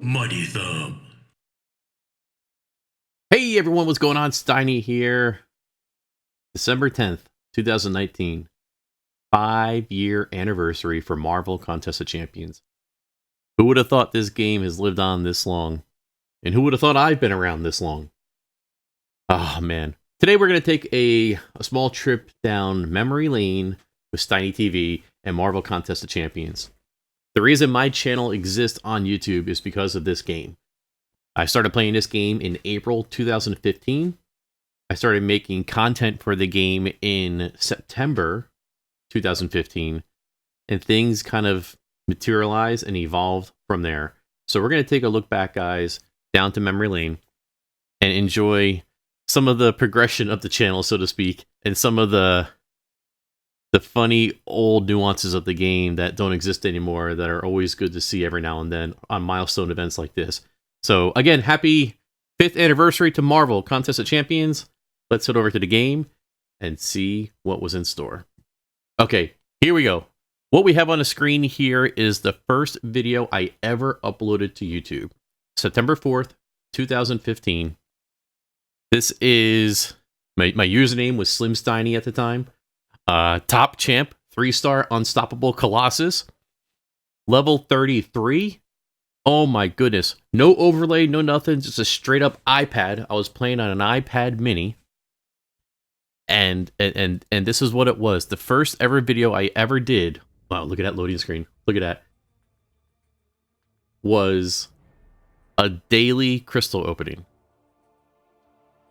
Mighty Thumb. Hey everyone, what's going on? Steiny here. December 10th, 2019. 5-year anniversary for Marvel Contest of Champions. Who would have thought this game has lived on this long? And who would have thought I've been around this long? Oh man. Today we're going to take a small trip down memory lane with Steiny TV and Marvel Contest of Champions. The reason my channel exists on YouTube is because of this game. I started playing this game in April 2015. I started making content for the game in September 2015. And things kind of materialized and evolved from there. So we're going to take a look back, guys, down to memory lane and enjoy some of the progression of the channel, so to speak, and some of the funny old nuances of the game that don't exist anymore that are always good to see every now and then on milestone events like this. So again, happy 5th anniversary to Marvel Contest of Champions. Let's head over to the game and see what was in store. Okay, here we go. What we have on the screen here is the first video I ever uploaded to YouTube. September 4th, 2015. This is, my username was Slim Steiny at the time. Top champ, 3-star unstoppable Colossus. Level 33. Oh my goodness. No overlay, no nothing, just a straight up iPad. I was playing on an iPad mini. And this is what it was. The first ever video I ever did. Wow, look at that loading screen. Look at that. Was a daily crystal opening.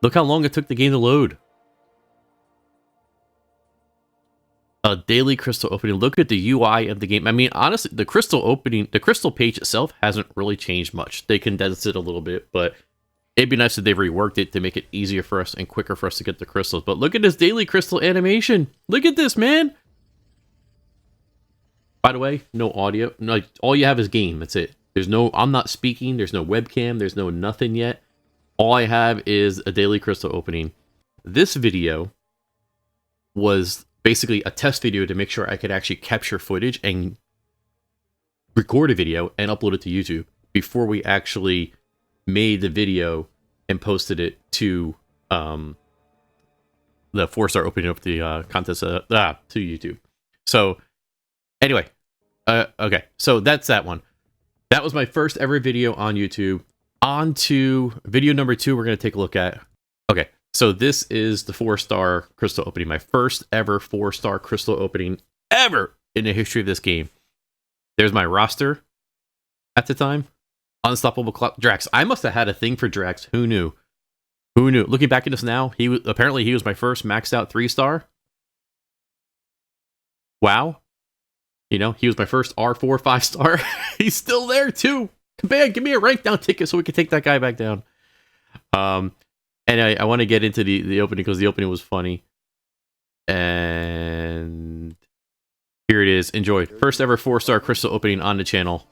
Look how long it took the game to load. A daily crystal opening. Look at the UI of the game. I mean, honestly, the crystal opening, the crystal page itself hasn't really changed much. They condensed it a little bit, but it'd be nice if they reworked it to make it easier for us and quicker for us to get the crystals. But look at this daily crystal animation. Look at this, man. By the way, no audio. No, all you have is game. That's it. There's no, I'm not speaking. There's no webcam. There's no nothing yet. All I have is a daily crystal opening. This video was basically a test video to make sure I could actually capture footage and record a video and upload it to YouTube before we actually made the video and posted it to the 4-star opening of the contest to YouTube. So anyway, okay, so that's that one. That was my first ever video on YouTube. On to video number 2 we're going to take a look at. Okay, so this is the 4-star crystal opening. My first ever 4-star crystal opening ever in the history of this game. There's my roster at the time. Unstoppable Drax. I must have had a thing for Drax. Who knew? Who knew? Looking back at this now, he was my first maxed out 3-star. Wow. You know, he was my first R4 5-star. He's still there too. Man, give me a rank down ticket so we can take that guy back down. And I want to get into the opening because the opening was funny. And here it is. Enjoy. First ever 4-star crystal opening on the channel.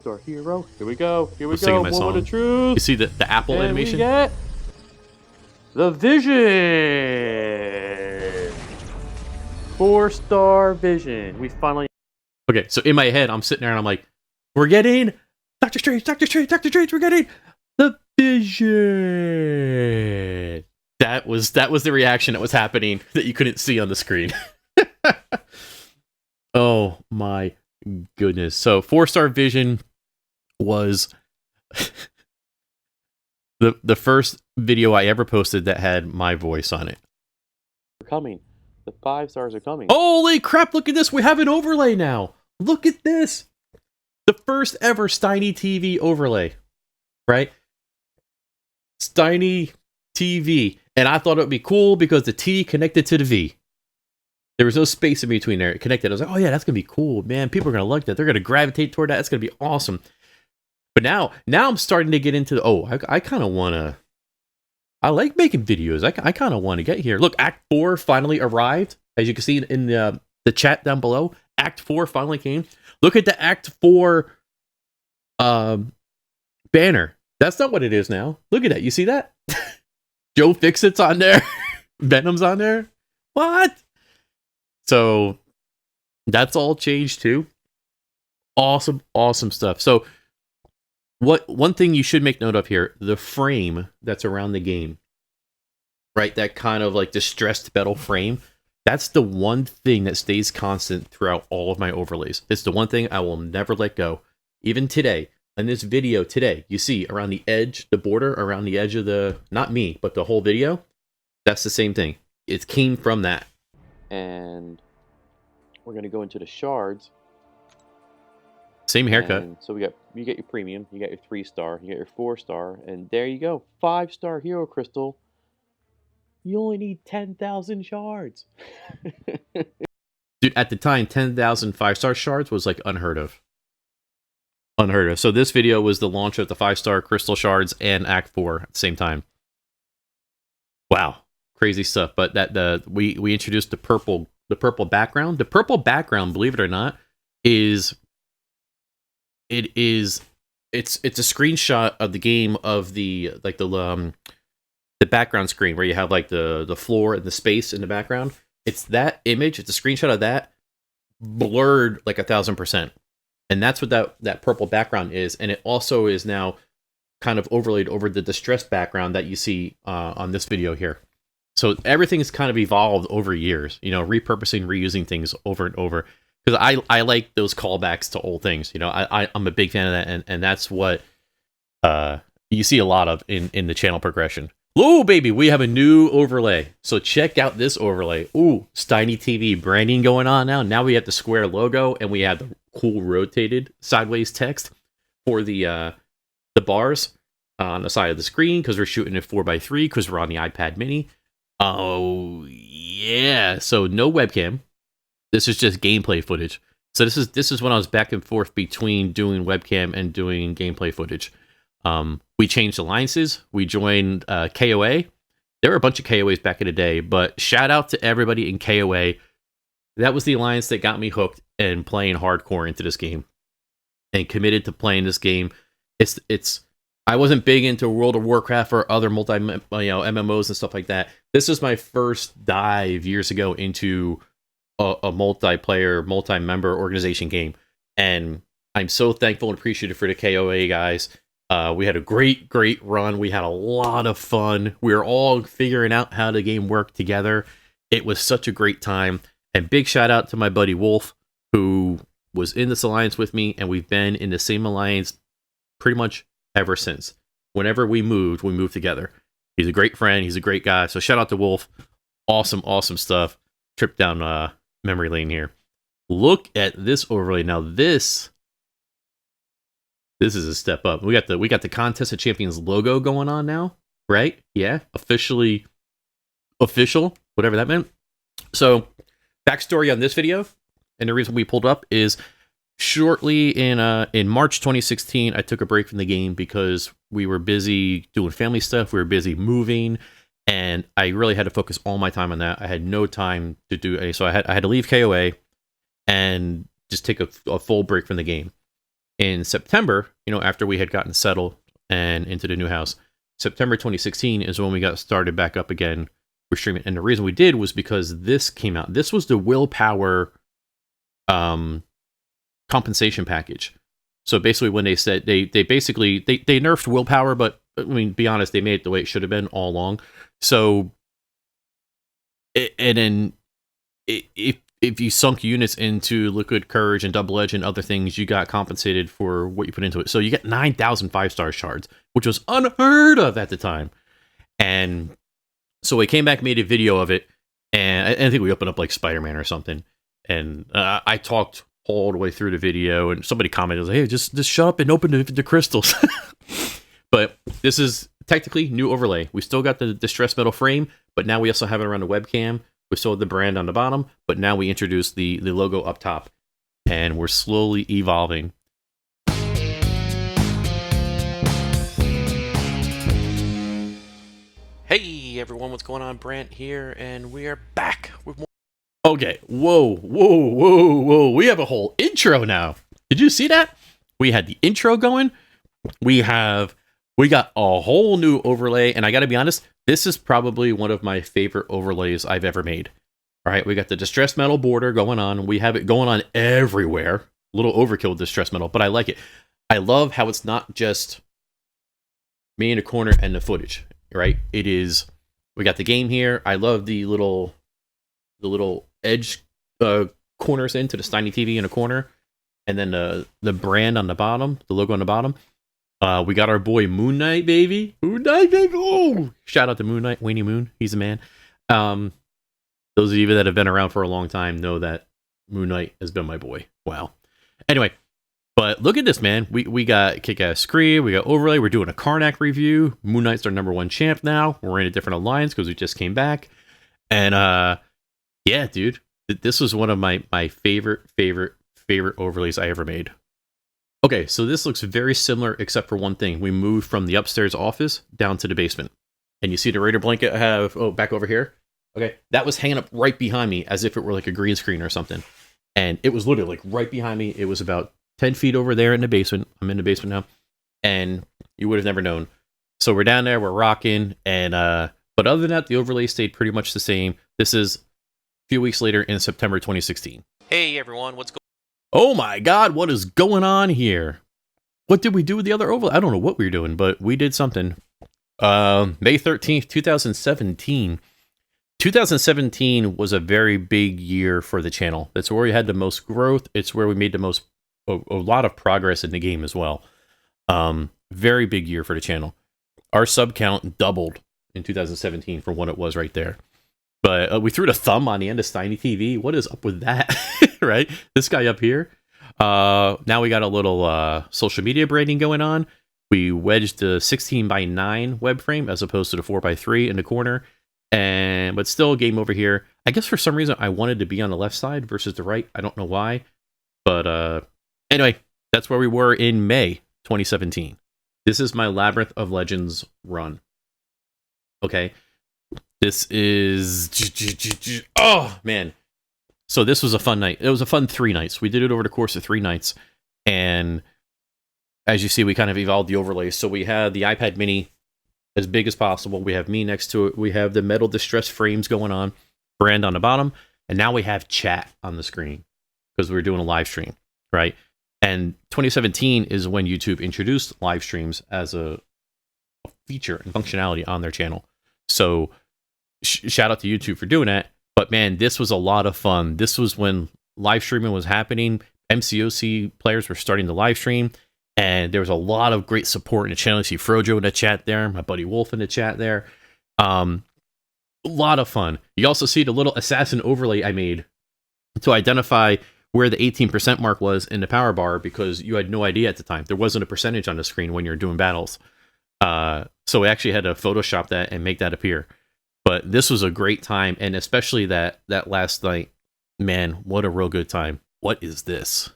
Our hero. Here we go. Here we I'm singing my Moment song. of truth. You see the apple And animation? we get the Vision. 4-star Vision. We finally. Okay, so in my head, I'm sitting there and I'm like, we're getting Doctor Strange, Doctor Strange, Doctor Strange, we're getting the Vision. That was the reaction that was happening that you couldn't see on the screen. Oh my goodness. So 4-star Vision was the first video I ever posted that had my voice on it. Coming. The 5 stars are coming. Holy crap, look at this. We have an overlay now. Look at this. The first ever Steiny TV overlay. Right? Steiny TV. And I thought it would be cool because the T connected to the V. There was no space in between there. It connected. I was like, oh yeah, that's going to be cool. Man, people are going to like that. They're going to gravitate toward that. That's going to be awesome. But now I'm starting to get into the, I kind of want to, I like making videos. I kind of want to get here. Look, Act 4 finally arrived. As you can see in the chat down below, Act 4 finally came. Look at the Act 4 banner. That's not what it is now. Look at that. You see that? Joe Fixit's on there. Venom's on there. What? So that's all changed too. Awesome, awesome stuff. So one thing you should make note of here, the frame that's around the game, right? That kind of like distressed metal frame. That's the one thing that stays constant throughout all of my overlays. It's the one thing I will never let go. Even today, in this video today, you see around the edge, the border around the edge of the, not me, but the whole video, that's the same thing. It came from that. And we're gonna go into the shards. Same haircut. And so you get your premium, you got your 3-star, you got your 4-star, and there you go, 5-star hero crystal. You only need 10,000 shards. Dude, at the time, 10,000 5-star shards was like unheard of. Unheard of. So this video was the launch of the 5-star crystal shards and Act 4 at the same time. Wow, crazy stuff. But we introduced the purple background. The purple background, believe it or not, it's a screenshot of the game of the background screen where you have like the floor and the space in the background. It's that image. It's a screenshot of that blurred like 1,000%, and that's what that purple background is. And it also is now kind of overlaid over the distressed background that you see on this video here. So everything has kind of evolved over years. You know, repurposing, reusing things over and over. Because I like those callbacks to old things. You know, I'm a big fan of that, and that's what you see a lot of in the channel progression. Whoa, baby, we have a new overlay. So check out this overlay. Ooh, Steiny TV branding going on now. Now we have the square logo, and we have the cool rotated sideways text for the bars on the side of the screen, because we're shooting at 4:3 because we're on the iPad mini. Oh, yeah. So no webcam. This is just gameplay footage. So this is when I was back and forth between doing webcam and doing gameplay footage. We changed alliances. We joined KOA. There were a bunch of KOAs back in the day, but shout out to everybody in KOA. That was the alliance that got me hooked and playing hardcore into this game and committed to playing this game. I wasn't big into World of Warcraft or other MMOs and stuff like that. This is my first dive years ago into a multiplayer, multi-member organization game, and I'm so thankful and appreciative for the KOA guys. We had a great run. We had a lot of fun. We were all figuring out how the game worked together. It was such a great time. And big shout out to my buddy Wolf, who was in this alliance with me, and we've been in the same alliance pretty much ever since. Whenever we moved together. He's a great friend. He's a great guy. So shout out to Wolf. Awesome stuff. Trip down memory lane here. Look at this overlay. Now this is a step up. We got the Contest of Champions logo going on now, right? Yeah, official, whatever that meant. So backstory on this video, and the reason we pulled up is shortly in March 2016, I took a break from the game because we were busy doing family stuff. We were busy moving, and I really had to focus all my time on that. I had no time to do any, so I had to leave KOA and just take a full break from the game. In September, after we had gotten settled and into the new house, September 2016 is when we got started back up again. We're streaming, and the reason we did was because this came out. This was the willpower compensation package. So basically, when they said they nerfed willpower, but I mean, be honest, they made it the way it should have been all along. So, if you sunk units into Liquid Courage and Double Edge and other things, you got compensated for what you put into it. So you get 9,000 5-star shards, which was unheard of at the time. And so we came back, made a video of it, and I think we opened up like Spider-Man or something. And I talked all the way through the video, and somebody commented, "Hey, just shut up and open the crystals." But this is technically new overlay. We still got the distress metal frame, but now we also have it around the webcam. We still have the brand on the bottom, but now we introduce the logo up top, and we're slowly evolving. Hey everyone, what's going on? Brant here, and we are back with more. Okay, whoa. We have a whole intro now. Did you see that? We had the intro going. We got a whole new overlay, and I gotta be honest, this is probably one of my favorite overlays I've ever made. All right, we got the distress metal border going on. We have it going on everywhere. A little overkill with distress metal, but I like it. I love how it's not just me in a corner and the footage, right? It is, we got the game here. I love the little edge corners into the Steiny TV in a corner, and then the brand on the bottom, the logo on the bottom. We got our boy Moon Knight, baby. Moon Knight, baby. Oh, shout out to Moon Knight, Weenie Moon. He's a man. Those of you that have been around for a long time know that Moon Knight has been my boy. Wow. Anyway, but look at this, man. We got Kick-Ass Scree, we got Overlay, we're doing a Karnak review. Moon Knight's our #1 champ now. We're in a different alliance because we just came back. And yeah, dude. This was one of my favorite overlays I ever made. Okay, so this looks very similar except for one thing. We moved from the upstairs office down to the basement. And you see the Raider blanket I have, back over here? Okay, that was hanging up right behind me as if it were like a green screen or something. And it was literally like right behind me. It was about 10 feet over there in the basement. I'm in the basement now. And you would have never known. So we're down there, we're rocking. And but other than that, the overlay stayed pretty much the same. This is a few weeks later in September 2016. Hey everyone, what's going on? Oh my god, what is going on here? What did we do with the other overlay? I don't know what we were doing, but we did something. May 13th, 2017. 2017 was a very big year for the channel. That's where we had the most growth. It's where we made the most, a lot of progress in the game as well. Very big year for the channel. Our sub count doubled in 2017 from what it was right there. But we threw the thumb on the end of Steiny TV. What is up with that? Right? This guy up here. Now we got a little social media branding going on. We wedged the 16:9 web frame as opposed to the 4:3 in the corner. But still game over here. I guess for some reason I wanted to be on the left side versus the right. I don't know why. But anyway, that's where we were in May 2017. This is my Labyrinth of Legends run. Okay. This is... Oh, man. So this was a fun night. It was a fun 3 nights. We did it over the course of 3 nights. And as you see, we kind of evolved the overlays. So we had the iPad mini as big as possible. We have me next to it. We have the metal distress frames going on. Brand on the bottom. And now we have chat on the screen because we're doing a live stream, right? And 2017 is when YouTube introduced live streams as a feature and functionality on their channel. So shout out to YouTube for doing that. But man, this was a lot of fun. This was when live streaming was happening. MCOC players were starting to live stream. And there was a lot of great support in the channel. You see Frojo in the chat there. My buddy Wolf in the chat there. A lot of fun. You also see the little assassin overlay I made to identify where the 18% mark was in the power bar because you had no idea at the time. There wasn't a percentage on the screen when you're doing battles. So we actually had to Photoshop that and make that appear. But this was a great time, and especially that last night. Man, what a real good time. What is this?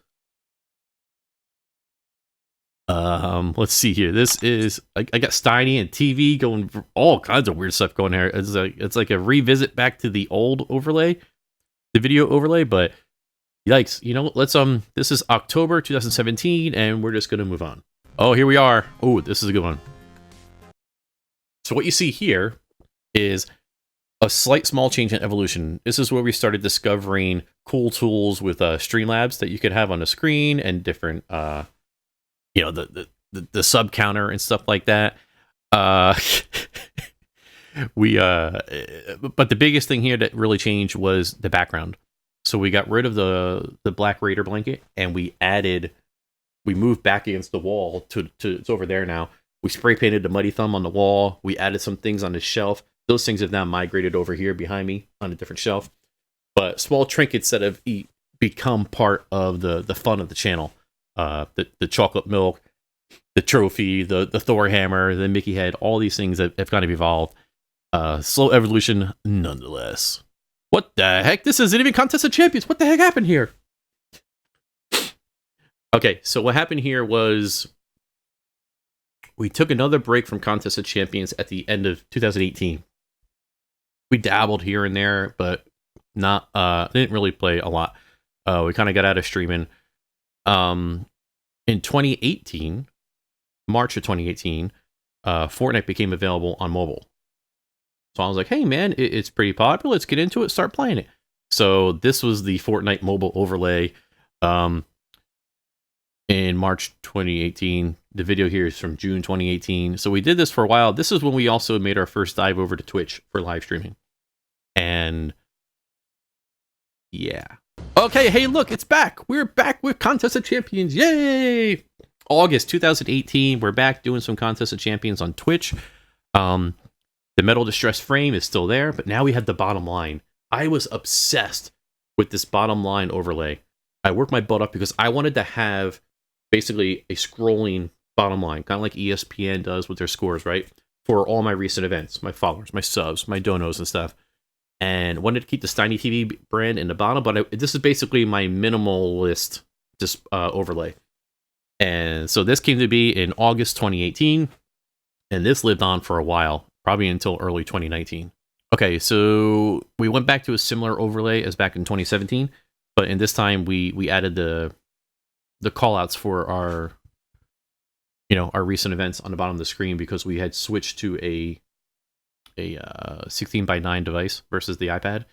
Let's see here. This is I got Steiny and TV going, all kinds of weird stuff going here. It's like a revisit back to the old overlay, the video overlay, but yikes. You know, let's this is October 2017 and we're just gonna move on. Oh, here we are. Oh, this is a good one. So what you see here is a slight small change in evolution. This is where we started discovering cool tools with Streamlabs that you could have on the screen and different you know, the sub counter and stuff like that. We but the biggest thing here that really changed was the background. So we got rid of the Black Raider blanket and we moved back against the wall to it's over there now. We spray painted the Muddy Thumb on the wall. We added some things on the shelf. Those things have now migrated over here behind me on a different shelf. But small trinkets that have become part of the fun of the channel. The chocolate milk, the trophy, the Thor hammer, the Mickey head, all these things have kind of evolved. Slow evolution nonetheless. What the heck? This isn't even Contest of Champions. What the heck happened here? Okay, so what happened here was we took another break from Contest of Champions at the end of 2018. We dabbled here and there, but not didn't really play a lot. We kind of got out of streaming. In 2018, March of 2018, Fortnite became available on mobile. So I was like, hey man, it's pretty popular. Let's get into it, start playing it. So this was the Fortnite mobile overlay. In in March 2018. The video here is from June 2018. So we did this for a while. This is when we also made our first dive over to Twitch for live streaming. And yeah. Okay, hey, look, it's back. We're back with Contest of Champions. Yay! August 2018. We're back doing some Contest of Champions on Twitch. The Metal Distress frame is still there, but now we have the bottom line. I was obsessed with this bottom line overlay. I worked my butt up because I wanted to have basically a scrolling bottom line, kind of like ESPN does with their scores, right? For all my recent events, my followers, my subs, my donos and stuff. And wanted to keep the Steiny TV brand in the bottom, but this is basically my minimalist overlay. And so this came to be in August 2018, and this lived on for a while, probably until early 2019. Okay, so we went back to a similar overlay as back in 2017, but in this time we added the callouts for our recent events on the bottom of the screen because we had switched to a 16:9 device versus the iPad.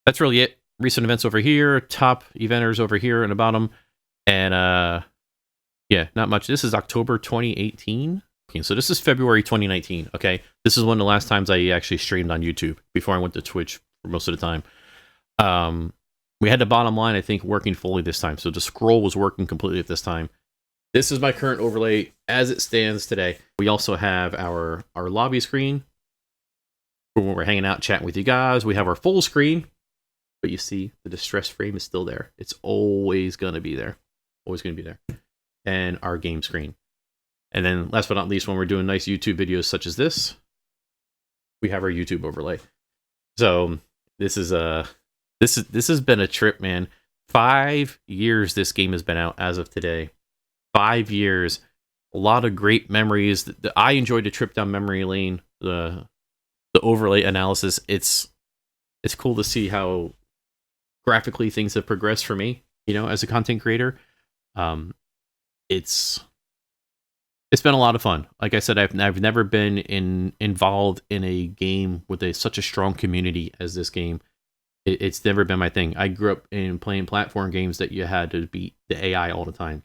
That's really it. Recent events over here, top eventers over here in the bottom, and yeah, not much. This is October 2018. Okay, so this is February 2019. Okay, this is one of the last times I actually streamed on YouTube before I went to Twitch for most of the time. We had the bottom line, I think, working fully this time, so the scroll was working completely at this time. This is my current overlay as it stands today. We also have our lobby screen for when we're hanging out, chatting with you guys. We have our full screen, but you see the distress frame is still there. It's always going to be there. Always going to be there. And our game screen. And then last but not least, when we're doing nice YouTube videos such as this, we have our YouTube overlay. So this is this has been a trip, man. 5 years this game has been out as of today. 5 years, a lot of great memories. I enjoyed the trip down memory lane, the overlay analysis. It's cool to see how graphically things have progressed for me, as a content creator. It's been a lot of fun. Like I said, I've never been involved in a game with such a strong community as this game. It's never been my thing. I grew up in playing platform games that you had to beat the AI all the time.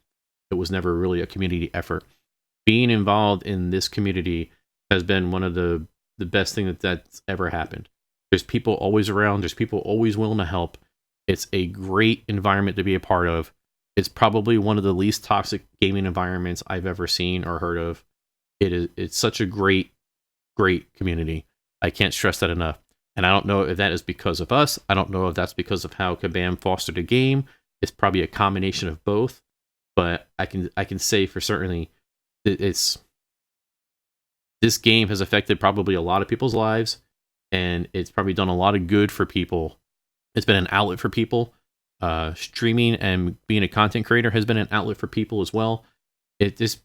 It was never really a community effort. Being involved in this community has been one of the best thing that's ever happened. There's people always around. There's people always willing to help. It's a great environment to be a part of. It's probably one of the least toxic gaming environments I've ever seen or heard of. It's such a great community. I can't stress that enough. And I don't know if that is because of us. I don't know if that's because of how Kabam fostered the game. It's probably a combination of both. But I can say for certainly this game has affected probably a lot of people's lives, and it's probably done a lot of good for people. It's been an outlet for people. Streaming and being a content creator has been an outlet for people as well. It's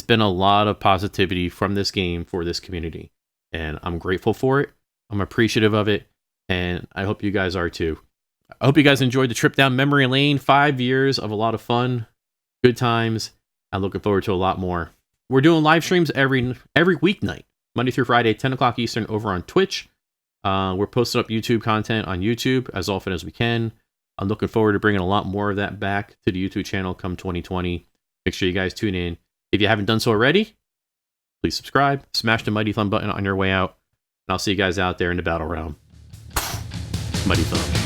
been a lot of positivity from this game for this community, and I'm grateful for it. I'm appreciative of it, and I hope you guys are too. I hope you guys enjoyed the trip down memory lane. 5 years of a lot of fun, good times. I'm looking forward to a lot more. We're doing live streams every weeknight, Monday through Friday, 10 o'clock Eastern over on Twitch. We're posting up YouTube content on YouTube as often as we can. I'm looking forward to bringing a lot more of that back to the YouTube channel come 2020. Make sure you guys tune in. If you haven't done so already, please subscribe. Smash the mighty thumb button on your way out. And I'll see you guys out there in the battle realm. Mighty thumb.